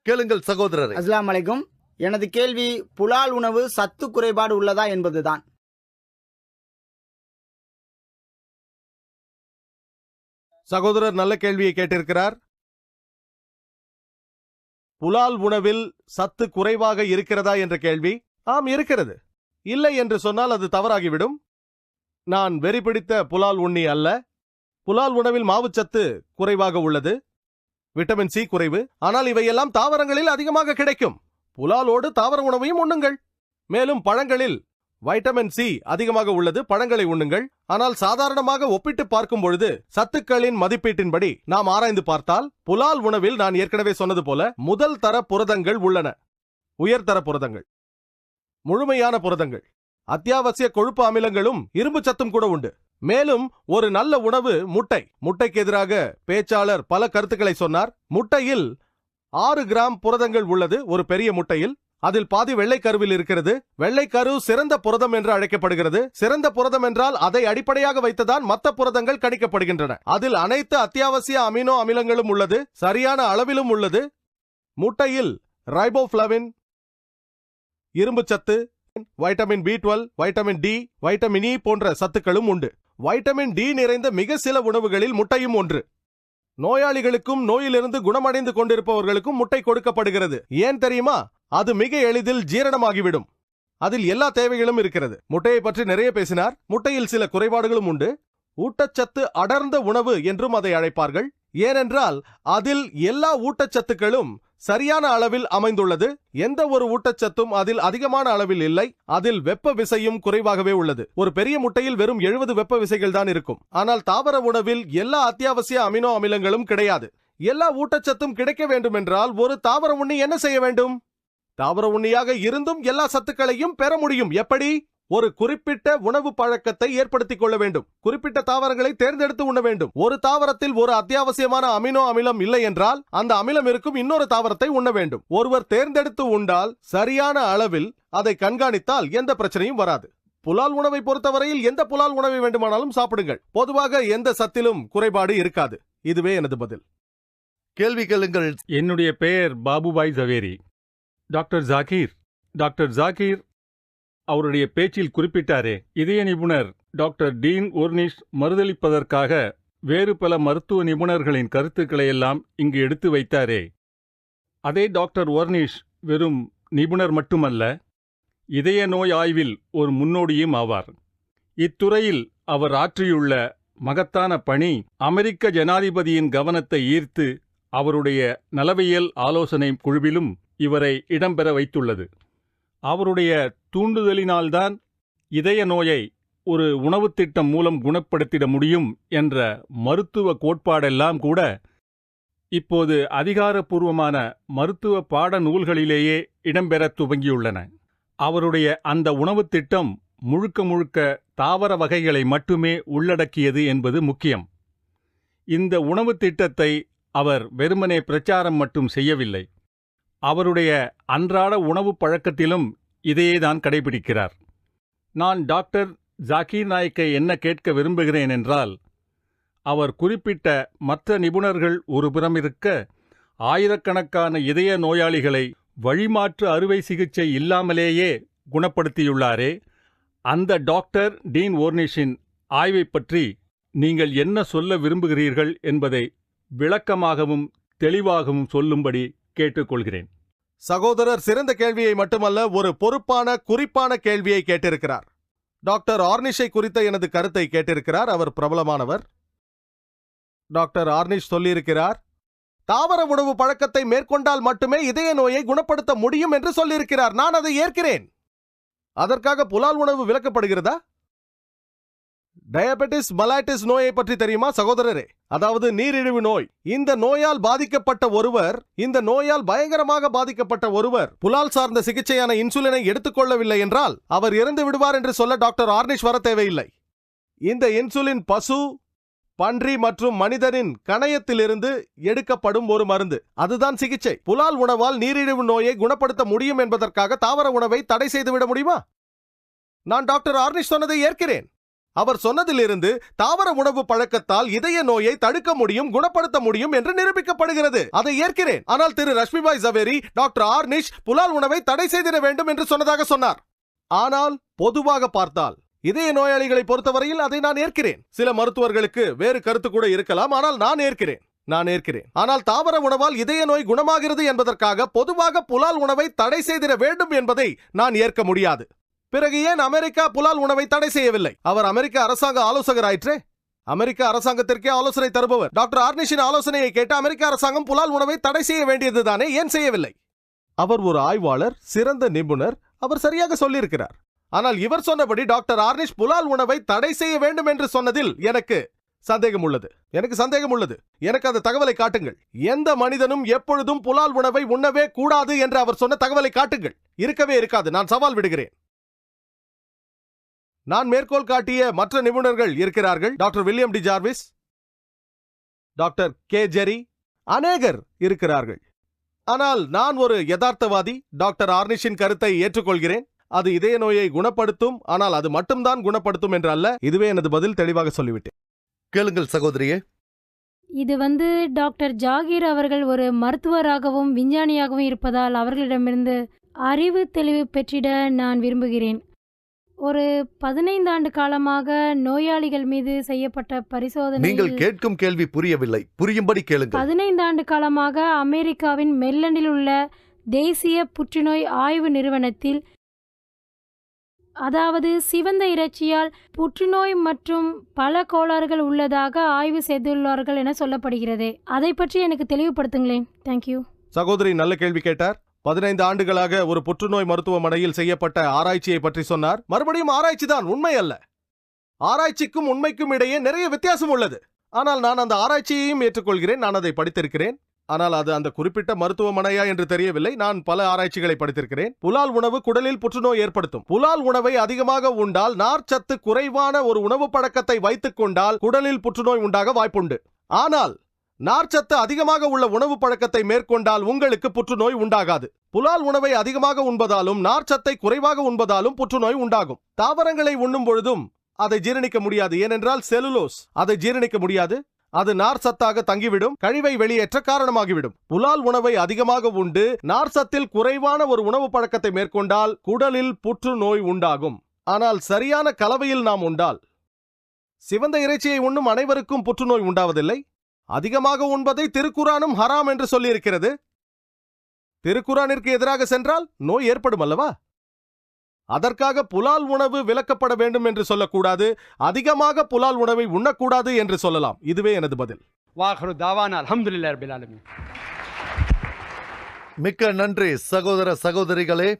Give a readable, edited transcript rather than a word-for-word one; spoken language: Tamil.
கேளுங்கள் சகோதரர். அஸ்ஸலாமு அலைக்கும். எனது கேள்வி புலால் உணவு சத்து குறைபாடு உள்ளதா என்பதுதான். சகோதரர் நல்ல கேள்வியை கேட்டிருக்கிறார். புலால் உணவில் சத்து குறைவாக இருக்கிறதா என்ற கேள்வி. ஆம், இருக்கிறது. இல்லை என்று சொன்னால் அது தவறாகிவிடும். நான் வெறி பிடித்த புலால் உண்ணி அல்ல. புலால் உணவில் மாவுச்சத்து குறைவாக உள்ளது, விட்டமின் சி குறைவு. ஆனால் இவையெல்லாம் தாவரங்களில் அதிகமாக கிடைக்கும். புலாலோடு தாவர உணவையும் உண்ணுங்கள். மேலும் பழங்களில் வைட்டமின் சி அதிகமாக உள்ளது, பழங்களை உண்ணுங்கள். ஆனால் சாதாரணமாக ஒப்பிட்டு பார்க்கும் பொழுது சத்துக்களின் மதிப்பீட்டின்படி நாம் ஆராய்ந்து பார்த்தால் புலால் உணவில் நான் ஏற்கனவே சொன்னது போல முதல் தர புரதங்கள் உள்ளன, உயர்தர புரதங்கள், முழுமையான புரதங்கள், அத்தியாவசிய கொழுப்பு அமிலங்களும் இரும்பு சத்தும் கூட உண்டு. மேலும் ஒரு நல்ல உணவு முட்டை. முட்டைக்கு எதிராக பேச்சாளர் பல கருத்துக்களை சொன்னார். முட்டையில் 6 கிராம் புரதங்கள் உள்ளது. ஒரு பெரிய முட்டையில் அதில் பாதி வெள்ளைக்கருவில் இருக்கிறது. வெள்ளைக்கரு சிறந்த புரதம் என்று அழைக்கப்படுகிறது. சிறந்த புரதம் என்றால் அதை அடிப்படையாக வைத்துதான் மற்ற புரதங்கள் கணிக்கப்படுகின்றன. அதில் அனைத்து அத்தியாவசிய அமினோ அமிலங்களும் உள்ளது, சரியான அளவிலும் உள்ளது. முட்டையில் ரைபோஃப்ளவின், இரும்பு சத்து, vitamin B12, vitamin D, vitamin E போன்ற சத்துக்களும் உண்டு. வைட்டமின் டி நிறைந்த மிக சில உணவுகளில் முட்டையும் ஒன்று. நோயாளிகளுக்கும் நோயிலிருந்து குணமடைந்து கொண்டிருப்பவர்களுக்கும் முட்டை கொடுக்கப்படுகிறது. ஏன் தெரியுமா? அது மிக எளிதில் ஜீரணமாகிவிடும். அதில் எல்லா தேவைகளும் இருக்கிறது. முட்டையை பற்றி நிறைய பேசினார். முட்டையில் சில குறைபாடுகளும் உண்டு. ஊட்டச்சத்து அடர்ந்த உணவு என்றும் அதை அழைப்பார்கள். ஏனென்றால் அதில் எல்லா ஊட்டச்சத்துக்களும் சரியான அளவில் அமைந்துள்ளது. எந்த ஒரு ஊட்டச்சத்தும் அதில் அதிகமான அளவில் இல்லை. அதில் வெப்ப விசையும் குறைவாகவே உள்ளது. ஒரு பெரிய முட்டையில் வெறும் 70 வெப்ப விசைகள் தான் இருக்கும். ஆனால் தாவர உணவில் எல்லா அத்தியாவசிய அமினோ அமிலங்களும் கிடையாது. எல்லா ஊட்டச்சத்தும் கிடைக்க வேண்டும் என்றால் ஒரு தாவர உண்ணி என்ன செய்ய வேண்டும்? தாவர உண்ணியாக இருந்தும் எல்லா சத்துக்களையும் பெற முடியும். எப்படி? ஒரு குறிப்பிட்ட உணவு பழக்கத்தை ஏற்படுத்திக் கொள்ள வேண்டும். குறிப்பிட்ட தாவரங்களை தேர்ந்தெடுத்து உண்ண வேண்டும். ஒரு தாவரத்தில் ஒரு அத்தியாவசியமான அமினோ அமிலம் இல்லை என்றால் அந்த அமிலம் இருக்கும் இன்னொரு தாவரத்தை உண்ண வேண்டும். ஒருவர் தேர்ந்தெடுத்து உண்டால் சரியான அளவில் அதை கண்காணித்தால் எந்த பிரச்சனையும் வராது. புலால் உணவை பொறுத்தவரையில் எந்த புலால் உணவை வேண்டுமானாலும் சாப்பிடுங்கள். பொதுவாக எந்த சத்திலும் குறைபாடு இருக்காது. இதுவே எனது பதில். கேள்வி கேளுங்கள். என்னுடைய பெயர் பாபுபாய் ஜவேரி. டாக்டர் ஜாகீர் அவருடைய பேச்சில் குறிப்பிட்டாரே, இதய நிபுணர் டாக்டர் டீன் ஒர்னிஷ் மறுதளிப்பதற்காக வேறு பல மருத்துவ நிபுணர்களின் கருத்துக்களை எல்லாம் இங்கு எடுத்து வைத்தாரே, அதே டாக்டர் ஒர்னிஷ் வெறும் நிபுணர் மட்டுமல்ல, இதய நோய் ஆய்வில் ஒரு முன்னோடியும் ஆவார். இத்துறையில் அவர் ஆற்றியுள்ள மகத்தான பணி அமெரிக்க ஜனாதிபதியின் கவனத்தை ஈர்த்து அவருடைய நலவியல் ஆலோசனை குழுவிலும் இவரை இடம்பெற வைத்துள்ளது. அவருடைய தூண்டுதலினால்தான் இதய நோயை ஒரு உணவுத் திட்டம் மூலம் குணப்படுத்திட முடியும் என்ற மருத்துவ கோட்பாடெல்லாம் கூட இப்போது அதிகாரப்பூர்வமான மருத்துவ பாட நூல்களிலேயே இடம்பெற துவங்கியுள்ளன. அவருடைய அந்த உணவுத் திட்டம் முழுக்க முழுக்க தாவர வகைகளை மட்டுமே உள்ளடக்கியது என்பது முக்கியம். இந்த உணவுத் திட்டத்தை அவர் வெறுமனே பிரச்சாரம் மட்டும் செய்யவில்லை. அவருடைய அன்றாட உணவு பழக்கத்திலும் இதையேதான் கடைபிடிக்கிறார். நான் டாக்டர் ஜாகீர் நாயக்கை என்ன கேட்க விரும்புகிறேன் என்றால், அவர் குறிப்பிட்ட மற்ற நிபுணர்கள் ஒரு புறம் இருக்க, ஆயிரக்கணக்கான இதய நோயாளிகளை வழிமாற்று அறுவை சிகிச்சை இல்லாமலேயே குணப்படுத்தியுள்ளாரே, அந்த டாக்டர் டீன் ஓர்னிஷின் ஆய்வை பற்றி நீங்கள் என்ன சொல்ல விரும்புகிறீர்கள் என்பதை விளக்கமாகவும் தெளிவாகவும் சொல்லும்படி கேட்டுக்கொள்கிறேன். சகோதரர் சிறந்த கேள்வியை மட்டுமல்ல, ஒரு பொறுப்பான குறிப்பான கேள்வியை கேட்டிருக்கிறார். டாக்டர் ஆர்னிஷை குறித்த எனது கருத்தை கேட்டிருக்கிறார். அவர் பிரபலமானவர். டாக்டர் ஆர்னிஷ் சொல்லியிருக்கிறார், தாவர உணவு பழக்கத்தை மேற்கொண்டால் மட்டுமே இதய நோயை குணப்படுத்த முடியும் என்று சொல்லியிருக்கிறார். நான் அதை ஏற்கிறேன். அதற்காக புலால் உணவு விலக்கப்படுகிறதா? டயபெட்டிஸ் மலைட்டிஸ் நோயை பற்றி தெரியுமா சகோதரரே? அதாவது நீரிழிவு நோய். இந்த நோயால் பாதிக்கப்பட்ட ஒருவர், இந்த நோயால் பயங்கரமாக பாதிக்கப்பட்ட ஒருவர் புலால் சார்ந்த சிகிச்சையான இன்சுலினை எடுத்துக்கொள்ளவில்லை என்றால் அவர் இறந்து விடுவார் என்று சொல்ல டாக்டர் ஆர்னிஷ் வர தேவையில்லை. இந்த இன்சுலின் பசு, பன்றி மற்றும் மனிதனின் கணையத்திலிருந்து எடுக்கப்படும் ஒரு மருந்து. அதுதான் சிகிச்சை. புலால் உணவால் நீரிழிவு நோயை குணப்படுத்த முடியும் என்பதற்காக தாவர உணவை தடை செய்துவிட முடியுமா? நான் டாக்டர் ஆர்னிஷ் சொன்னதை ஏற்கிறேன். அவர் சொன்னதிலிருந்து தாவர உணவு பழக்கத்தால் இதய நோயை தடுக்க முடியும், குணப்படுத்த முடியும் என்று நிரூபிக்கப்படுகிறது. அதை ஏற்கிறேன். ஆனால் திரு ரஷ்மிபாய் ஜவேரி டாக்டர் ஆர்னிஷ் புலால் உணவை தடை செய்திட வேண்டும் என்று சொன்னதாக சொன்னார். ஆனால் பொதுவாக பார்த்தால் இதய நோயாளிகளை பொறுத்தவரையில் அதை நான் ஏற்கிறேன். சில மருத்துவர்களுக்கு வேறு கருத்து கூட இருக்கலாம், ஆனால் நான் ஏற்கிறேன். ஆனால் தாவர உணவால் இதய நோய் குணமாகிறது என்பதற்காக பொதுவாக புலால் உணவை தடை செய்திட வேண்டும் என்பதை நான் ஏற்க முடியாது. பிறகு ஏன் அமெரிக்கா புலால் உணவை தடை செய்யவில்லை? அவர் அமெரிக்க அரசாங்க ஆலோசகராயிற்றே. அமெரிக்க அரசாங்கத்திற்கே ஆலோசனை தருபவர். டாக்டர் ஆர்னிஷின் ஆலோசனையை கேட்டு அமெரிக்க அரசாங்கம் புலால் உணவை தடை செய்ய வேண்டியதுதானே, ஏன் செய்யவில்லை? அவர் ஒரு ஆய்வாளர், சிறந்த நிபுணர், அவர் சரியாக சொல்லியிருக்கிறார். ஆனால் இவர் சொன்னபடி டாக்டர் ஆர்னிஷ் புலால் உணவை தடை செய்ய வேண்டும் என்று சொன்னதில் எனக்கு சந்தேகம் உள்ளது. எனக்கு அந்த தகவலை காட்டுங்கள். எந்த மனிதனும் எப்பொழுதும் புலால் உணவை உண்ணவே கூடாது என்று அவர் சொன்ன தகவலை காட்டுங்கள். இருக்கவே இருக்காது. நான் சவால் விடுகிறேன். நான் மேற்கோள் காட்டிய மற்ற நிபுணர்கள் இருக்கிறார்கள். Doctor William D Jarvis, doctor K ஜெரி, அநேகர் இருக்கிறார்கள். ஆனால் நான் ஒரு யதார்த்தவாதி. டாக்டர் ஆர்னிஷின் கருத்தை ஏற்றுக்கொள்கிறேன். அது இதய நோயை குணப்படுத்தும், ஆனால் அது மட்டும்தான் குணப்படுத்தும் என்று அல்ல. இதுவே எனது பதில். தெளிவாக சொல்லிவிட்டேன். கேளுங்கள் சகோதரியே. இது டாக்டர் ஜாகீர் அவர்கள் ஒரு மருத்துவராகவும் விஞ்ஞானியாகவும் இருப்பதால் அவர்களிடமிருந்து அறிவு தெளிவு பெற்றிட நான் விரும்புகிறேன். ஒரு 15 ஆண்டு காலமாக நோயாளிகள் மீது செய்யப்பட்ட பரிசோதனை. நீங்கள் கேட்கும் கேள்வி புரியவில்லை. புரியும்படி கேளுங்கள். 15 ஆண்டு காலமாக அமெரிக்காவின் மெர்லண்டில் உள்ள தேசிய புற்றுநோய் ஆய்வு நிறுவனத்தில், அதாவது சிவந்த இறைச்சியால் புற்றுநோய் மற்றும் பல கோளாறுகள் உள்ளதாக ஆய்வு செய்துள்ளார்கள் என சொல்லப்படுகிறது. அதை பற்றி எனக்கு தெளிவுபடுத்துங்களேன். தேங்க்யூ. சகோதரி நல்ல கேள்வி கேட்டார். 15 ஆண்டுகளாக ஒரு புற்றுநோய் மருத்துவமனையில் செய்யப்பட்ட ஆராய்ச்சியை பற்றி சொன்னார். மறுபடியும் ஆராய்ச்சி தான், உண்மை அல்ல. ஆராய்ச்சிக்கும் உண்மைக்கும் இடையே நிறைய வித்தியாசம் உள்ளது. ஆனால் நான் அந்த ஆராய்ச்சியையும் ஏற்றுக்கொள்கிறேன். நான் அதை படித்திருக்கிறேன். ஆனால் அது அந்த குறிப்பிட்ட மருத்துவமனையா என்று தெரியவில்லை. நான் பல ஆராய்ச்சிகளை படித்திருக்கிறேன். புலால் உணவு குடலில் புற்றுநோய் ஏற்படுத்தும். புலால் உணவை அதிகமாக உண்டால், நார்ச்சத்து குறைவான ஒரு உணவு பழக்கத்தை வைத்துக் கொண்டால் குடலில் புற்றுநோய் உண்டாக வாய்ப்புண்டு. ஆனால் நார்ச்சத்து அதிகமாக உள்ள உணவு பழக்கத்தை மேற்கொண்டால் உங்களுக்கு புற்றுநோய் உண்டாகாது. புலால் உணவை அதிகமாக உண்பதாலும் நார்ச்சத்தை குறைவாக உண்பதாலும் புற்றுநோய் உண்டாகும். தாவரங்களை உண்ணும் பொழுதும் அதை ஜீரணிக்க முடியாது. ஏனென்றால் செலுலோஸ் அதை ஜீரணிக்க முடியாது. அது நார் சத்தாக தங்கிவிடும், கழிவை வெளியேற்ற காரணமாகிவிடும். புலால் உணவை அதிகமாக உண்டு நார்ச்சத்தில் குறைவான ஒரு உணவு பழக்கத்தை மேற்கொண்டால் குடலில் புற்றுநோய் உண்டாகும். ஆனால் சரியான கலவையில் நாம் உண்டால், சிவந்த இறைச்சியை உண்ணும் அனைவருக்கும் புற்றுநோய் உண்டாவதில்லை. அதிகமாக உண்பதை திருக்குரானும் ஹராம் என்று சொல்லியிருக்கிறது. திருக்குரானிற்கு எதிராக சென்றால் நோய் ஏற்படும் அல்லவா? அதற்காக புலால் உணவு விலக்கப்பட வேண்டும் என்று சொல்லக்கூடாது. அதிகமாக புலால் உணவை உண்ணக்கூடாது என்று சொல்லலாம். இதுவே எனது பதில். மிக்க நன்றி சகோதர சகோதரிகளே.